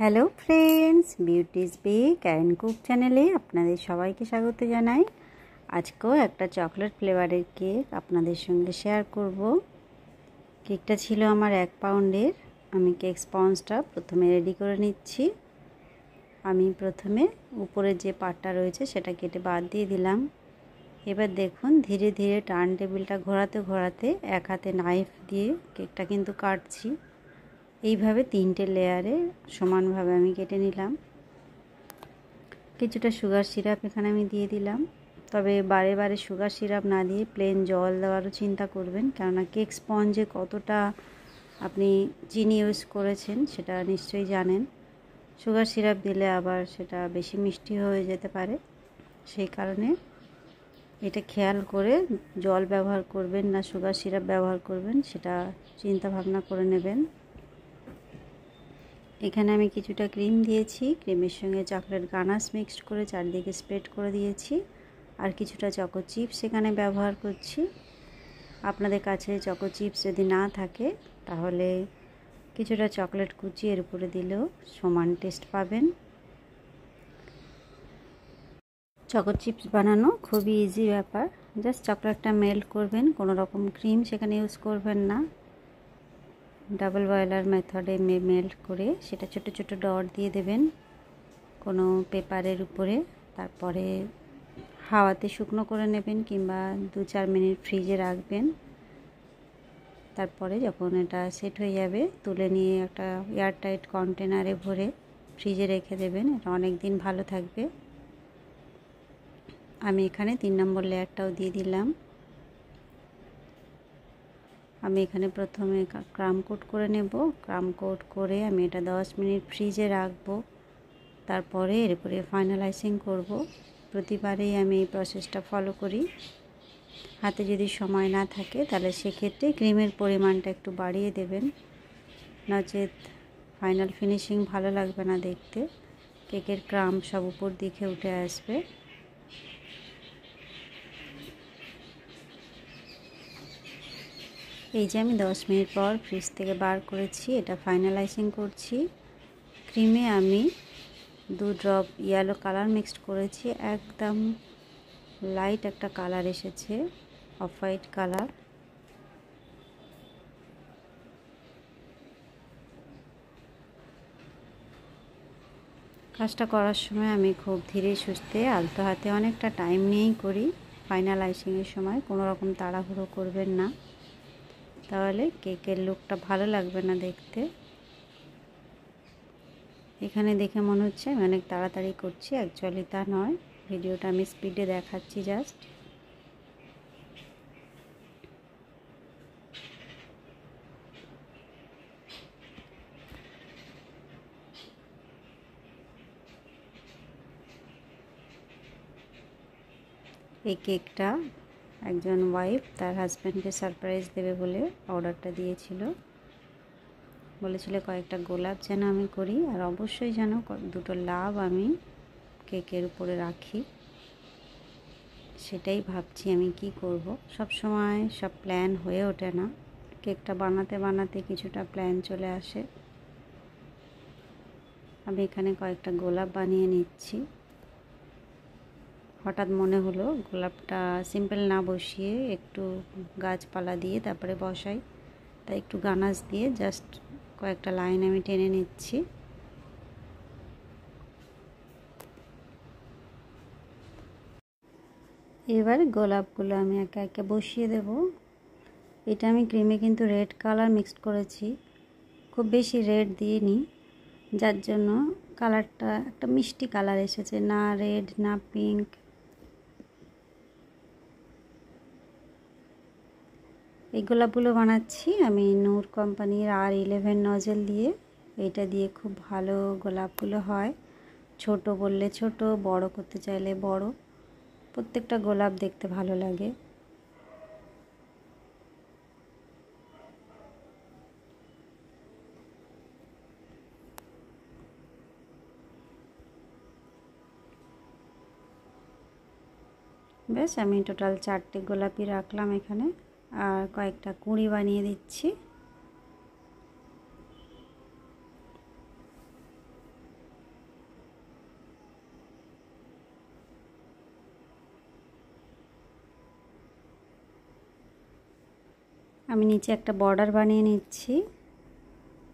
Hello friends, Beauty's Bake and Cook চ্যানেলে আপনাদের সবাইকে স্বাগত জানাই। আজকেও একটা চকলেট ফ্লেভারের কেক আপনাদের সঙ্গে শেয়ার করব। কেকটা ছিল আমার 1 পাউন্ডের। আমি কেক স্পঞ্জটা প্রথমে রেডি করে নিচ্ছি। আমি প্রথমে উপরে যে পার্টটা রয়েছে সেটা কেটে বাদ দিয়ে দিলাম। এবার দেখুন ধীরে ধীরে টার্ন টেবিলটা ঘোরাতে ঘোরাতে এক হাতে নাইফ দিয়ে কেকটা কিন্তু কাটছি। এইভাবে 3টে লেয়ারে সমানভাবে আমি কেটে নিলাম। কিছুটা সুগার সিরাপ এখানে আমি দিয়ে দিলাম, তবে বারে বারে সুগার সিরাপ না দিয়ে প্লেন জল দেওয়ারও চিন্তা করবেন, কেননা কেক স্পঞ্জে কতটা আপনি চিনি ইউজ করেছেন সেটা নিশ্চয়ই জানেন। সুগার সিরাপ দিলে আবার সেটা বেশি মিষ্টি হয়ে যেতে পারে, সেই কারণে এটা খেয়াল করে জল ব্যবহার করবেন না সুগার সিরাপ ব্যবহার করবেন সেটা চিন্তা ভাবনা করে নেবেন। এখানে আমি কিছুটা ক্রিম দিয়েছি, ক্রিমের সঙ্গে চকলেট গানাশ মিক্সড করে চারদিকে স্প্রেড করে দিয়েছি, আর কিছুটা চকো চিপস এখানে ব্যবহার করছি। আপনাদের কাছে চকো চিপস যদি না থাকে তাহলে কিছুটা চকলেট কুচি এর উপরে দিলেও সমান টেস্ট পাবেন। চকো চিপস বানানো খুবই ইজি ব্যাপার। জাস্ট চকলেটটা মেল্ট করবেন, কোনো রকম ক্রিম সেখানে ইউজ করবেন না। ডাবল বয়লার মেথডে মেল্ট করে সেটা ছোট ছোট ডট দিয়ে দেবেন কোনো পেপারের উপরে। তারপরে হাওয়াতে শুকনো করে নেবেন কিংবা 2-4 মিনিট ফ্রিজে রাখবেন। তারপরে যখন এটা সেট হয়ে যাবে তুলে নিয়ে একটা এয়ারটাইট কন্টেনারে ভরে ফ্রিজে রেখে দেবেন। এটা অনেক দিন ভালো থাকবে। আমি এখানে 3 নম্বর লেয়ারটাও দিয়ে দিলাম। আমি এখানে প্রথমে ক্রাম কোট করে নেব। ক্রাম কোট করে আমি এটা 10 মিনিট ফ্রিজে রাখবো। তারপরে এরপরে ফাইনালাইজিং করব। প্রতিবারেই আমি এই প্রসেসটা ফলো করি। হাতে যদি সময় না থাকে তাহলে সেক্ষেত্রে ক্রিমের পরিমাণটা একটু বাড়িয়ে দেবেন, নচেত ফাইনাল ফিনিশিং ভালো লাগবে না দেখতে। কেকের ক্রাম সব উপর দিকে উঠে আসবে। এই যে আমি 10 মিনিট পর ফ্রিজ থেকে বার করেছি, এটা ফাইনালাইজিং করছি। ক্রিমে আমি 2 ড্রপ ইয়েলো কালার মিক্সড করেছি। একদম লাইট একটা কালার এসেছে, অফ হোয়াইট কালার। কাজটা করার সময় আমি খুব ধীরে সুস্থে আলতো হাতে অনেকটা টাইম নিয়েই করি। ফাইনালাইজিংয়ের সময় কোনো রকম তাড়াহুড়ো করবেন না, তাহলে কেকের লুকটা ভালো লাগবে না দেখতে। এখানে দেখে মনে হচ্ছে আমি অনেক তাড়াতাড়ি করছি, অ্যাকচুয়ালি তা নয়। ভিডিওটা আমি স্পিডে দেখাচ্ছি জাস্ট। এই কেকটা একজন ওয়াইফ তার হাজব্যান্ডকে সারপ্রাইজ দেবে বলে অর্ডারটা দিয়েছিল। বলেছিল কয়েকটা গোলাপ যেন আমি করি, আর অবশ্যই যেন 2টো লাভ আমি কেকের উপরে রাখি। সেটাই ভাবছি আমি কি করব। সব সময় সব প্ল্যান হয়ে ওঠে না, কেকটা বানাতে বানাতে কিছুটা প্ল্যান চলে আসে। আমি এখানে কয়েকটা গোলাপ বানিয়ে নিচ্ছি। হঠাৎ মনে হলো গোলাপটা সিম্পল না বসিয়ে একটু গাছপালা দিয়ে তারপরে বসাই, তাই একটু গানাশ দিয়ে জাস্ট কয়েকটা লাইন আমি টেনে নিচ্ছি। এবার গোলাপগুলো আমি একে একে বসিয়ে দেব। এটা আমি ক্রিমে কিন্তু রেড কালার মিক্সড করেছি, খুব বেশি রেড দিইনি, যার জন্য কালারটা একটা মিষ্টি কালার এসেছে, না রেড না পিঙ্ক। এই গোলাপগুলো বানাচ্ছি আমি নূর কোম্পানির R11 নজেল দিয়ে। এটা দিয়ে খুব ভালো গোলাপগুলো হয়, ছোট বললে ছোট, বড় করতে চাইলে বড়, প্রত্যেকটা গোলাপ দেখতে ভালো লাগে। বেশ, আমি টোটাল 4টে গোলাপই রাখলাম এখানে, আর কয়েকটা কুঁড়ি বানিয়ে দিচ্ছি। আমি নিচে একটা বর্ডার বানিয়ে নিচ্ছি,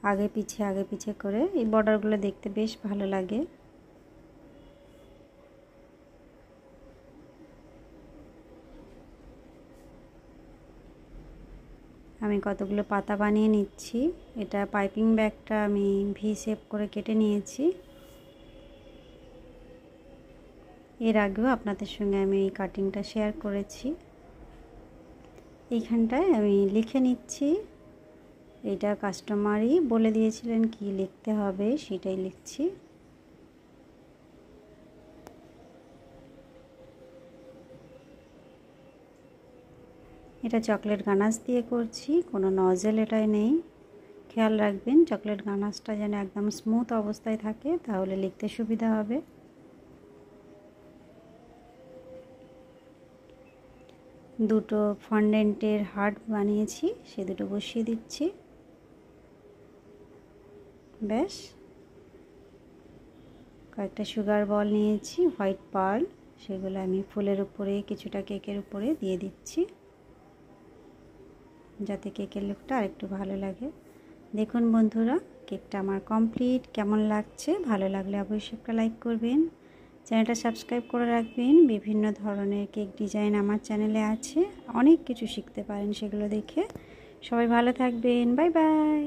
আগে পিছে করে। এই বর্ডারগুলো দেখতে বেশ ভালো লাগে। আমি কতগুলো পাতা বানিয়ে নিচ্ছি। এটা পাইপিং ব্যাগটা আমি ভি শেপ করে কেটে নিয়েছি। এর আগেও আপনাদের সঙ্গে আমি এই কাটিংটা শেয়ার করেছি। এইখানটায় আমি লিখে নিচ্ছি। এটা কাস্টমারই বলে দিয়েছিলেন কি লিখতে হবে, সেটাই লিখছি। এটা চকলেট গানাশ দিয়ে করছি, কোনো নজেল এটাই নেই। খেয়াল রাখবেন চকলেট গানাশটা যেন একদম স্মুথ অবস্থায় থাকে, তাহলে লিখতে সুবিধা হবে। দুটো ফন্ডেন্টের হার্ট বানিয়েছি, সে দুটো বসিয়ে দিচ্ছি। ব্যাস, কয়েকটা সুগার বল নিয়েছি, হোয়াইট পার্ল, সেগুলো আমি ফুলের উপরে কিছুটা কেকের উপরে দিয়ে দিচ্ছি, যাতে কেকের লুকটা আরেকটু ভালো লাগে। দেখুন বন্ধুরা, কেকটা আমার কমপ্লিট। কেমন লাগছে? ভালো লাগলে অবশ্যই একটা লাইক করবেন, চ্যানেলটা সাবস্ক্রাইব করে রাখবেন। বিভিন্ন ধরনের কেক ডিজাইন আমার চ্যানেলে আছে, অনেক কিছু শিখতে পারেন সেগুলো দেখে। সবাই ভালো থাকবেন, বাই বাই।